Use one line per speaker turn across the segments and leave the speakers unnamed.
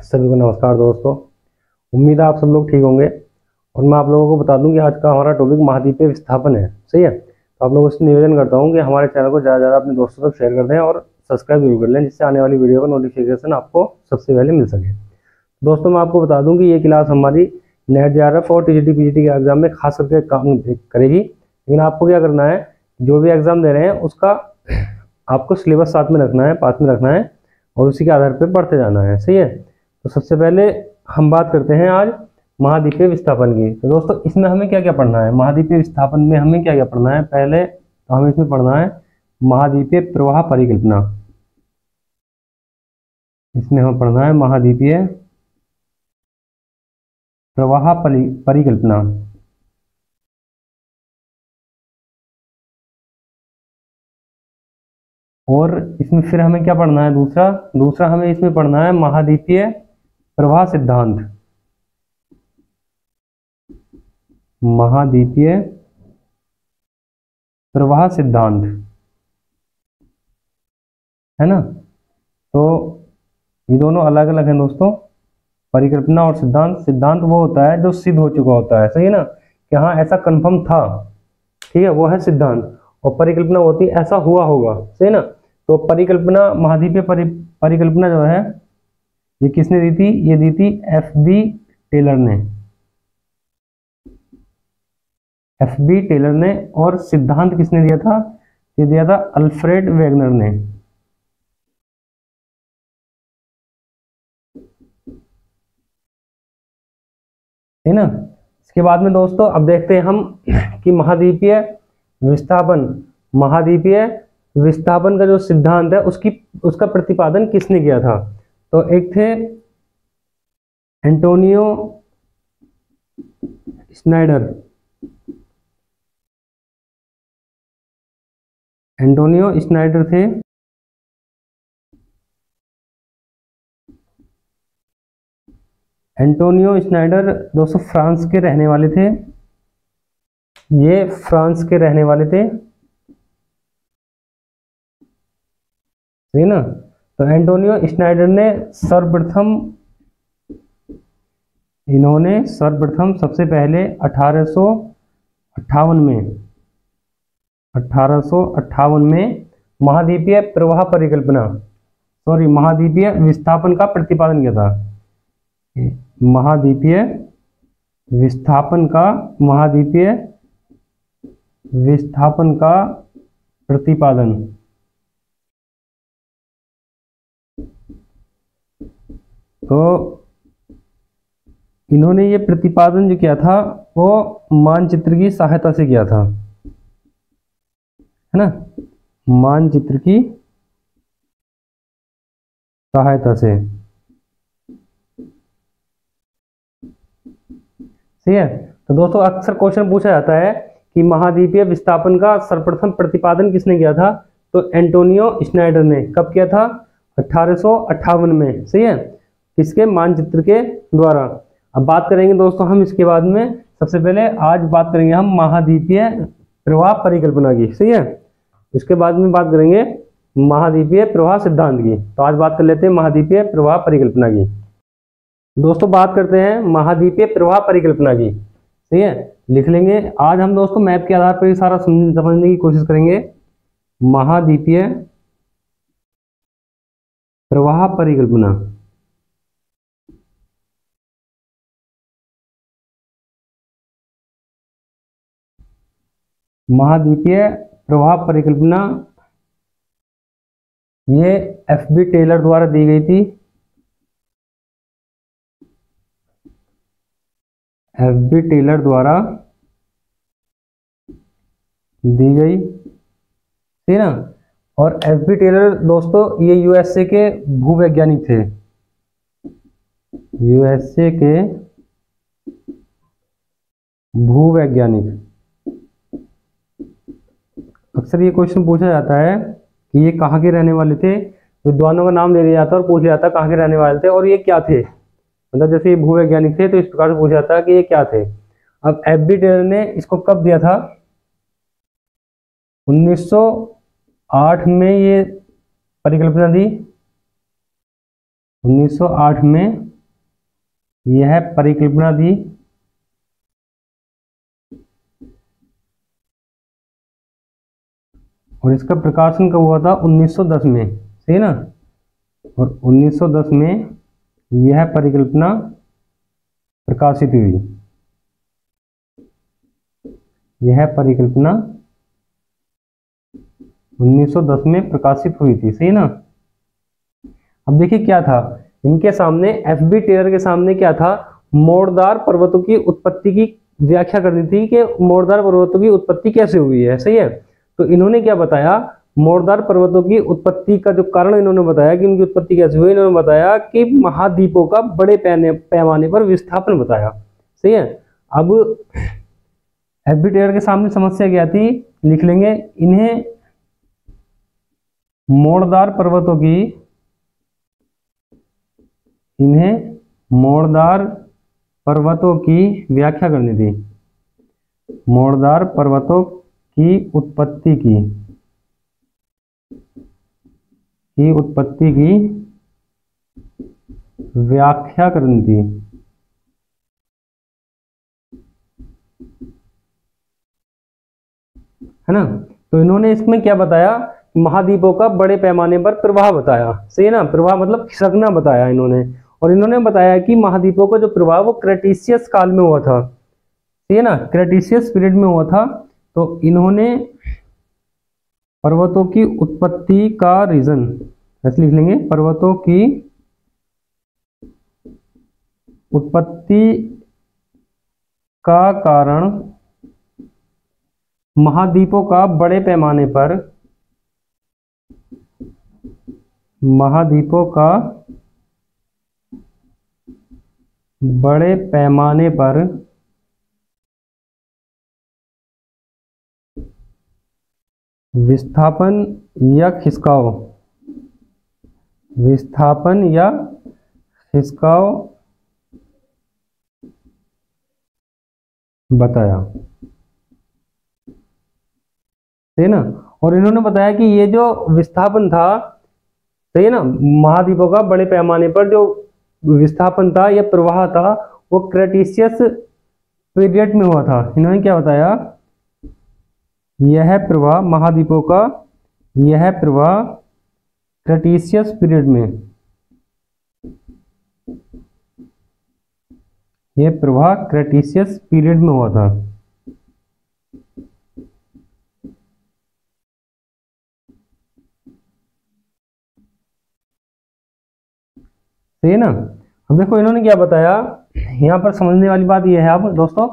सभी को नमस्कार दोस्तों। उम्मीद है आप सब लोग ठीक होंगे। और मैं आप लोगों को बता दूं कि आज का हमारा टॉपिक महाद्वीपीय विस्थापन है। सही है, तो आप लोगों से निवेदन करता हूं कि हमारे चैनल को ज़्यादा से ज़्यादा अपने दोस्तों तक शेयर कर दें और सब्सक्राइब जरूर कर लें, जिससे आने वाली वीडियो का नोटिफिकेशन आपको सबसे पहले मिल सके। दोस्तों मैं आपको बता दूं कि ये क्लास हमारी नेट JRF और TGT PGT के एग्जाम में खास करके काम करेगी। लेकिन आपको क्या करना है, जो भी एग्जाम दे रहे हैं उसका आपको सिलेबस साथ में रखना है, पास में रखना है और उसी के आधार पर पढ़ते जाना है। सही है, तो सबसे पहले हम बात करते हैं आज महाद्वीपीय विस्थापन की। तो दोस्तों इसमें हमें क्या क्या पढ़ना है, महाद्वीपीय विस्थापन में हमें क्या क्या पढ़ना है। पहले तो हमें इसमें पढ़ना है महाद्वीपीय प्रवाह परिकल्पना। इसमें हमें पढ़ना है महाद्वीपीय प्रवाह परिकल्पना। और इसमें फिर हमें क्या पढ़ना है, दूसरा हमें इसमें पढ़ना है महाद्वीपीय प्रवाह सिद्धांत। महाद्वीपीय प्रवाह सिद्धांत है ना। तो ये दोनों अलग अलग हैं दोस्तों, परिकल्पना और सिद्धांत। सिद्धांत वो होता है जो सिद्ध हो चुका होता है, सही है ना, कि हाँ ऐसा कंफर्म था, ठीक है, वो है सिद्धांत। और परिकल्पना होती है ऐसा हुआ होगा, सही ना। तो परिकल्पना, महाद्वीपीय परिकल्पना जो है ये किसने दी थी, ये दी थी FB टेलर ने। FB टेलर ने। और सिद्धांत किसने दिया था, ये दिया था अल्फ्रेड वेगनर ने। है ना। इसके बाद में दोस्तों अब देखते हैं हम कि महाद्वीपीय विस्थापन का जो सिद्धांत है उसका प्रतिपादन किसने किया था। तो एक थे एंटोनियो स्नाइडर। थे। एंटोनियो स्नाइडर दोस्तों फ्रांस के रहने वाले थे। ये फ्रांस के रहने वाले थे, सही ना। तो एंटोनियो स्नाइडर ने सर्वप्रथम सबसे पहले 1858 में महाद्वीपीय विस्थापन का प्रतिपादन किया था। महाद्वीपीय विस्थापन का प्रतिपादन। तो इन्होंने ये प्रतिपादन जो किया था वो मानचित्र की सहायता से किया था, है ना, मानचित्र की सहायता से। सही है। तो दोस्तों अक्सर क्वेश्चन पूछा जाता है कि महाद्वीपीय विस्थापन का सर्वप्रथम प्रतिपादन किसने किया था। तो एंटोनियो स्नाइडर ने। कब किया था, 1858 में। सही है, किसके, मानचित्र के द्वारा। अब बात करेंगे दोस्तों हम इसके बाद में, सबसे पहले आज बात करेंगे हम महाद्वीपीय प्रवाह परिकल्पना की। सही है, इसके बाद में बात करेंगे महाद्वीपीय प्रवाह सिद्धांत की। तो आज बात कर लेते हैं महाद्वीपीय प्रवाह परिकल्पना की। दोस्तों बात करते हैं महाद्वीपीय प्रवाह परिकल्पना की। सही है, लिख लेंगे। आज हम दोस्तों मैप के आधार पर ये सारा समझने की कोशिश करेंगे। महाद्वीपीय प्रवाह परिकल्पना। महाद्वीपीय प्रवाह परिकल्पना ये FB टेलर द्वारा दी गई थी। FB टेलर द्वारा दी गई, ठीक है ना। और FB टेलर दोस्तों ये USA के भूवैज्ञानिक थे। USA के भूवैज्ञानिक। अक्सर ये क्वेश्चन पूछा जाता है कि ये कहाँ के रहने वाले थे। विद्वानों का नाम दे दिया जाता है और पूछा जाता है कहाँ के रहने वाले थे और ये क्या थे। मतलब जैसे ये भूवैज्ञानिक थे तो इस प्रकार से पूछा जाता है कि ये क्या थे। अब FB टेलर ने इसको कब दिया था, 1908 में ये परिकल्पना दी। 1908 में यह परिकल्पना थी और इसका प्रकाशन कब हुआ था? 1910 में, सही है ना। और 1910 में यह परिकल्पना प्रकाशित हुई। यह परिकल्पना 1910 में प्रकाशित हुई थी, सही ना। अब देखिए क्या था इनके सामने, एफबी टेलर के सामने क्या था? मोड़दार पर्वतों की उत्पत्ति की व्याख्या करनी थी कि मोड़दार पर्वतों की उत्पत्ति कैसे हुई है, सही है। तो इन्होंने क्या बताया? मोड़दार पर्वतों की उत्पत्ति का जो कारण इन्होंने बताया कि उनकी उत्पत्ति कैसे हुई, इन्होंने बताया कि महाद्वीपों का बड़े पैमाने पर विस्थापन बताया, सही है। अब एफबी टेलर के सामने समस्या क्या थी? लिख लेंगे, इन्हें मोड़दार पर्वतों की व्याख्या करनी थी। मोड़दार पर्वतों की उत्पत्ति की व्याख्या करनी थी। है ना। तो इन्होंने इसमें क्या बताया? महाद्वीपों का बड़े पैमाने पर प्रवाह बताया, सही है ना। प्रवाह मतलब खिसकना बताया इन्होंने। और इन्होंने बताया कि महाद्वीपों का जो प्रवाह वो क्रेटिशियस काल में हुआ था, सही है ना, क्रेटिशियस पीरियड में हुआ था। तो इन्होंने पर्वतों की उत्पत्ति का रीजन ऐसे लिख लेंगे, पर्वतों की उत्पत्ति का कारण महाद्वीपों का बड़े पैमाने पर विस्थापन या खिसकाव बताया, सही ना। और इन्होंने बताया कि ये जो विस्थापन था, सही है ना, महाद्वीपों का बड़े पैमाने पर जो विस्थापन था या प्रवाह था वो क्रेटिशियस पीरियड में हुआ था। इन्होंने क्या बताया? यह प्रवाह महाद्वीपों का क्रेटिशियस पीरियड में, यह प्रवाह क्रेटिशियस पीरियड में हुआ था। सही है ना। अब देखो इन्होंने क्या बताया, यहाँ पर समझने वाली बात यह है अब दोस्तों,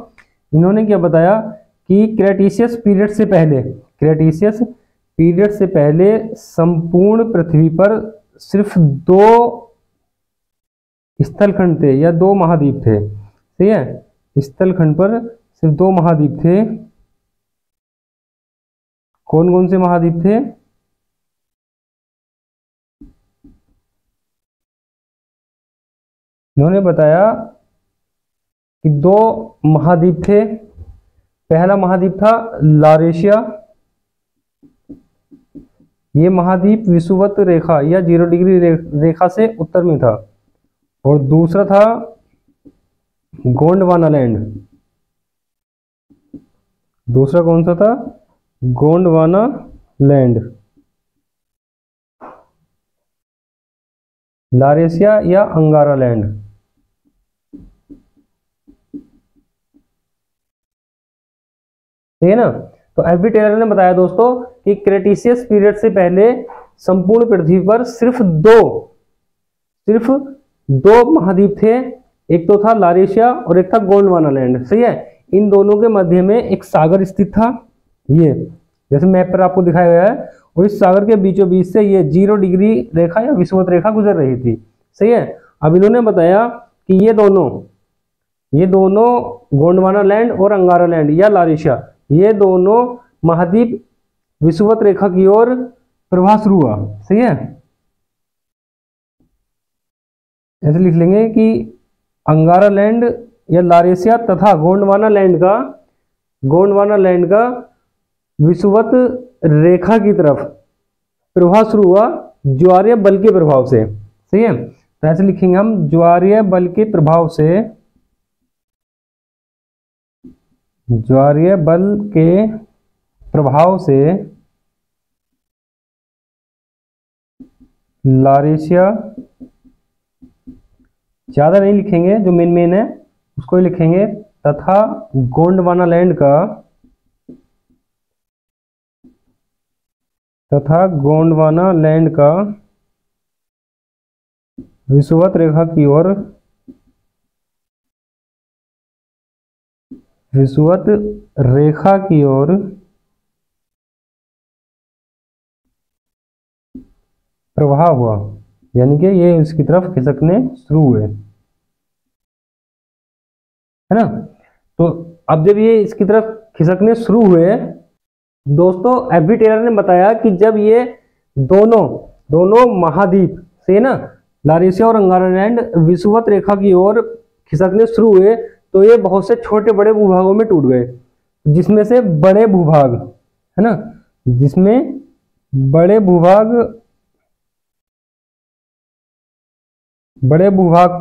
इन्होंने क्या बताया कि क्रेटिशियस पीरियड से पहले संपूर्ण पृथ्वी पर सिर्फ 2 स्थलखंड थे या 2 महाद्वीप थे, सही है। स्थलखंड पर सिर्फ 2 महाद्वीप थे। कौन कौन से महाद्वीप थे? इन्होंने बताया कि 2 महाद्वीप थे। पहला महाद्वीप था लारेशिया, ये महाद्वीप विषुवत रेखा या 0 डिग्री रेखा से उत्तर में था। और दूसरा था गोंडवाना लैंड। दूसरा कौन सा था? गोंडवाना लैंड, लारेशिया या अंगारा लैंड। ठीक है ना। तो एफबी टेलर ने बताया दोस्तों कि क्रेटिशियस पीरियड से पहले संपूर्ण पृथ्वी पर सिर्फ दो महाद्वीप थे। एक तो था लारेशिया और एक था गोंडवाना लैंड, सही है। इन दोनों के मध्य में एक सागर स्थित था, ये जैसे मैप पर आपको दिखाया गया है। और इस सागर के बीचों बीच से ये 0 डिग्री रेखा या विषुवत रेखा गुजर रही थी, सही है। अब इन्होंने बताया कि ये दोनों गोंडवाना लैंड और अंगारा लैंड या लारेशिया, ये दोनों महाद्वीप विषुवत रेखा की ओर प्रवाह शुरू हुआ, सही है। ऐसे लिख लेंगे कि अंगारा लैंड या लारेशिया तथा गोंडवाना लैंड का विषुवत रेखा की तरफ प्रवाह शुरू हुआ ज्वारीय बल के प्रभाव से, सही है। तो ऐसे लिखेंगे हम, ज्वारीय बल के प्रभाव से, ज्वारीय बल के प्रभाव से लारेशिया, ज्यादा नहीं लिखेंगे, जो मेन है उसको ही लिखेंगे, तथा गोंडवानालैंड का, तथा गोंडवानालैंड का विषुवत रेखा की ओर, विषुवत रेखा की ओर प्रभाव हुआ, यानी कि ये इसकी तरफ खिसकने शुरू हुए, है ना। तो अब जब ये इसकी तरफ खिसकने शुरू हुए दोस्तों, एफबी टेलर ने बताया कि जब ये दोनों महाद्वीप से ना, लारेशिया और अंगारालैंड विषुवत रेखा की ओर खिसकने शुरू हुए, तो ये बहुत से छोटे बड़े भूभागों में टूट गए, जिसमें से बड़े भूभाग, है ना, जिसमें बड़े भूभाग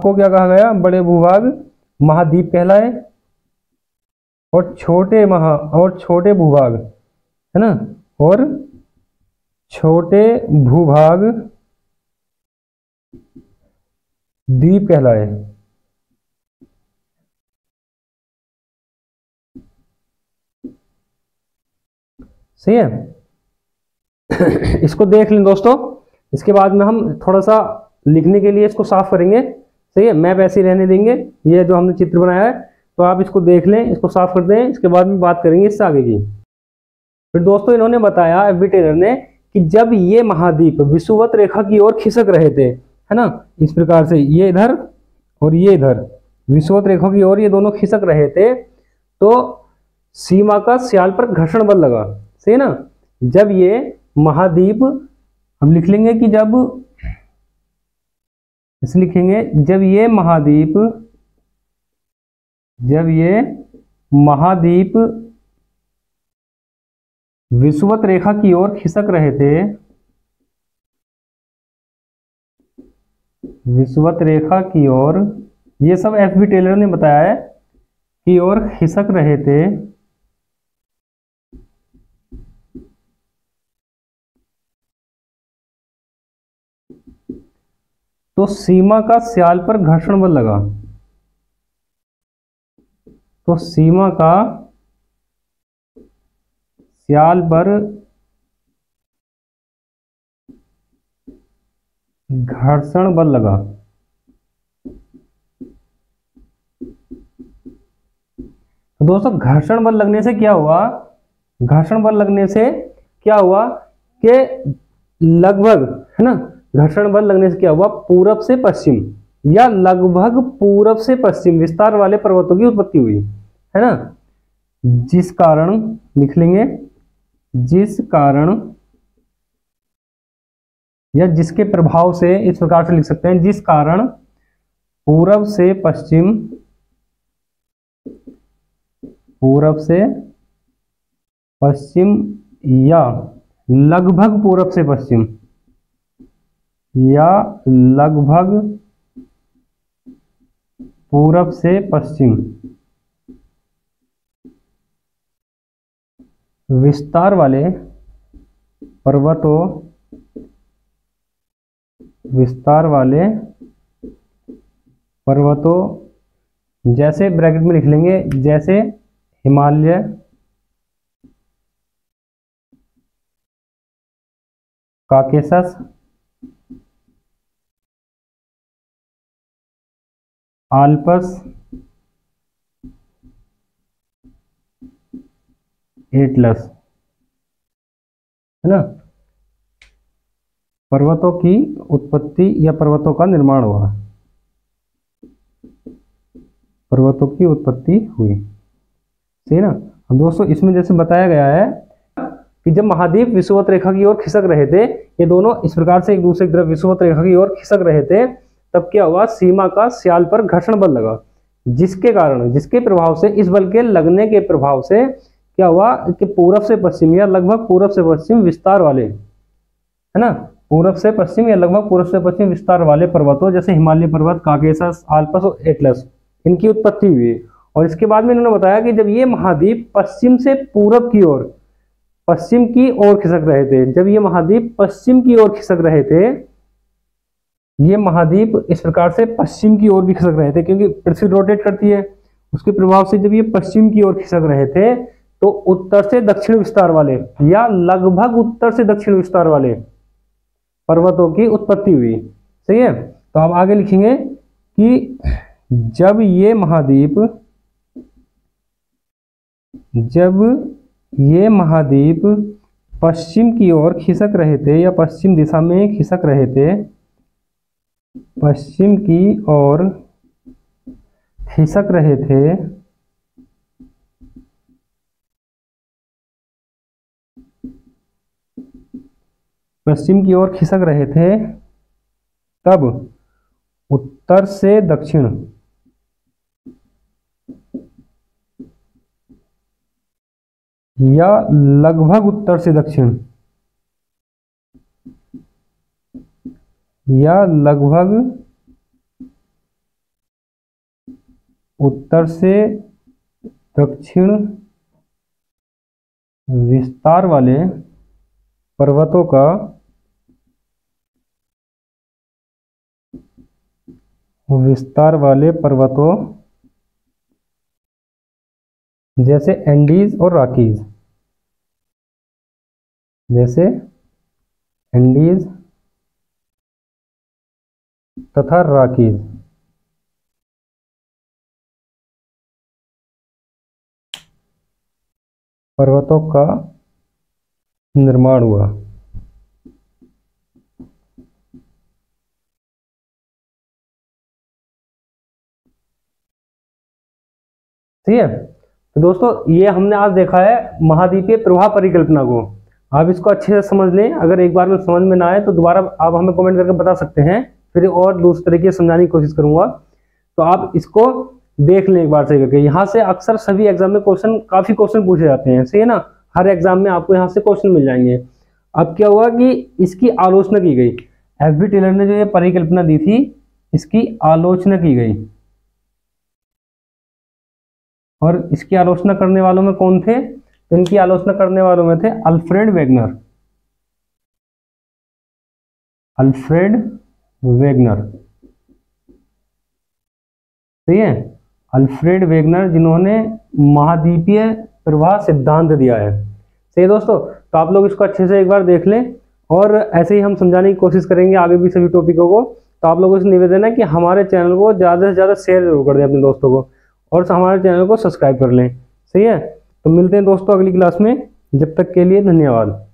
को क्या कहा गया, बड़े भूभाग महाद्वीप कहलाए, और छोटे भूभाग, है ना, और छोटे भूभाग द्वीप कहलाए। सही है। इसको देख लें दोस्तों, इसके बाद में हम थोड़ा सा लिखने के लिए इसको साफ करेंगे। सही है, मैप ऐसे ही रहने देंगे, ये जो हमने चित्र बनाया है, तो आप इसको देख लें, इसको साफ करते हैं, इसके बाद में बात करेंगे इससे आगे की। फिर दोस्तों इन्होंने बताया, एफबी टेलर ने, कि जब ये महाद्वीप विषुवत रेखा की ओर खिसक रहे थे, है ना, इस प्रकार से ये इधर और ये इधर विषुवत रेखा की ओर ये दोनों खिसक रहे थे, तो सीमा का स्याल पर घर्षण बल लगा। सही है ना। जब ये महाद्वीप, हम लिख लेंगे कि जब, इसे लिखेंगे, जब ये महाद्वीप विषुवत रेखा की ओर खिसक रहे थे, विषुवत रेखा की ओर, ये सब एफबी टेलर ने बताया है, की ओर खिसक रहे थे, तो सीमा का स्याल पर घर्षण बल लगा, तो सीमा का स्याल पर घर्षण बल लगा। तो दोस्तों घर्षण बल लगने से क्या हुआ, घर्षण बल लगने से क्या हुआ कि लगभग, है ना, घर्षण बल लगने से क्या हुआ, पूरब से पश्चिम या लगभग पूरब से पश्चिम विस्तार वाले पर्वतों की उत्पत्ति हुई, है ना, जिस कारण, लिख लेंगे, जिस कारण या जिसके प्रभाव से, इस प्रकार से लिख सकते हैं, जिस कारण पूरब से पश्चिम, पूरब से पश्चिम या लगभग पूरब से पश्चिम, या लगभग पूरब से पश्चिम विस्तार वाले पर्वतों, विस्तार वाले पर्वतों, जैसे ब्रैकेट में लिख लेंगे, जैसे हिमालय, काकेशस, आल्प्स, एटलस, है ना, पर्वतों की उत्पत्ति या पर्वतों का निर्माण हुआ, पर्वतों की उत्पत्ति हुई। सही ना। अब दोस्तों इसमें जैसे बताया गया है कि जब महाद्वीप विषुवत रेखा की ओर खिसक रहे थे, ये दोनों इस प्रकार से एक दूसरे की तरफ विषुवत रेखा की ओर खिसक रहे थे, तब क्या हुआ, सीमा का स्याल पर घर्षण बल लगा, जिसके कारण, जिसके प्रभाव से, इस बल के लगने के प्रभाव से क्या हुआ कि पूरब से पश्चिम या लगभग पूरब से पश्चिम विस्तार वाले, है ना, पूरब से पश्चिम या लगभग पूरब से पश्चिम विस्तार वाले पर्वतों जैसे हिमालय पर्वत, काकेशस, आल्पस और एटलस, इनकी उत्पत्ति हुई। और इसके बाद में इन्होंने बताया कि जब ये महाद्वीप पश्चिम से पूरब की ओर, पश्चिम की ओर खिसक रहे थे, जब ये महाद्वीप पश्चिम की ओर खिसक रहे थे, ये महाद्वीप इस प्रकार से पश्चिम की ओर भी खिसक रहे थे, क्योंकि पृथ्वी रोटेट करती है, उसके प्रभाव से जब ये पश्चिम की ओर खिसक रहे थे तो उत्तर से दक्षिण विस्तार वाले या लगभग उत्तर से दक्षिण विस्तार वाले पर्वतों की उत्पत्ति हुई। सही है। तो आप आगे लिखेंगे कि जब ये महाद्वीप पश्चिम की ओर खिसक रहे थे या पश्चिम दिशा में खिसक रहे थे, पश्चिम की ओर खिसक रहे थे, पश्चिम की ओर खिसक रहे थे, तब उत्तर से दक्षिण या लगभग उत्तर से दक्षिण या लगभग उत्तर से दक्षिण विस्तार वाले पर्वतों का जैसे एंडीज और रॉकीज, जैसे एंडीज तथा रॉकीज पर्वतों का निर्माण हुआ। ठीक है। तो दोस्तों ये हमने आज देखा है महाद्वीपीय प्रवाह परिकल्पना को। आप इसको अच्छे से समझ लें। अगर एक बार में समझ में ना आए तो दोबारा आप हमें कमेंट करके बता सकते हैं, फिर और दूसरे तरीके से समझाने की कोशिश करूंगा। तो आप इसको देख लें एक बार से करके। यहाँ से अक्सर सभी एग्जाम में काफी क्वेश्चन पूछे जाते हैं, सही है ना। हर एग्जाम में आपको यहाँ से क्वेश्चन मिल जाएंगे। अब क्या हुआ कि इसकी आलोचना की गई। एफ.बी. टेलर ने जो ये परिकल्पना दी थी, इसकी आलोचना की गई। और इसकी आलोचना करने वालों में कौन थे? तो इनकी आलोचना करने वालों में थे अल्फ्रेड वेगनर। सही है, अल्फ्रेड वेगनर, जिन्होंने महाद्वीपीय प्रवाह सिद्धांत दिया है। सही है दोस्तों। तो आप लोग इसको अच्छे से एक बार देख लें और ऐसे ही हम समझाने की कोशिश करेंगे आगे भी सभी टॉपिकों को। तो आप लोगों से निवेदन है कि हमारे चैनल को ज़्यादा से ज़्यादा शेयर जरूर कर दें अपने दोस्तों को, और हमारे चैनल को सब्सक्राइब कर लें। सही है। तो मिलते हैं दोस्तों अगली क्लास में। जब तक के लिए धन्यवाद।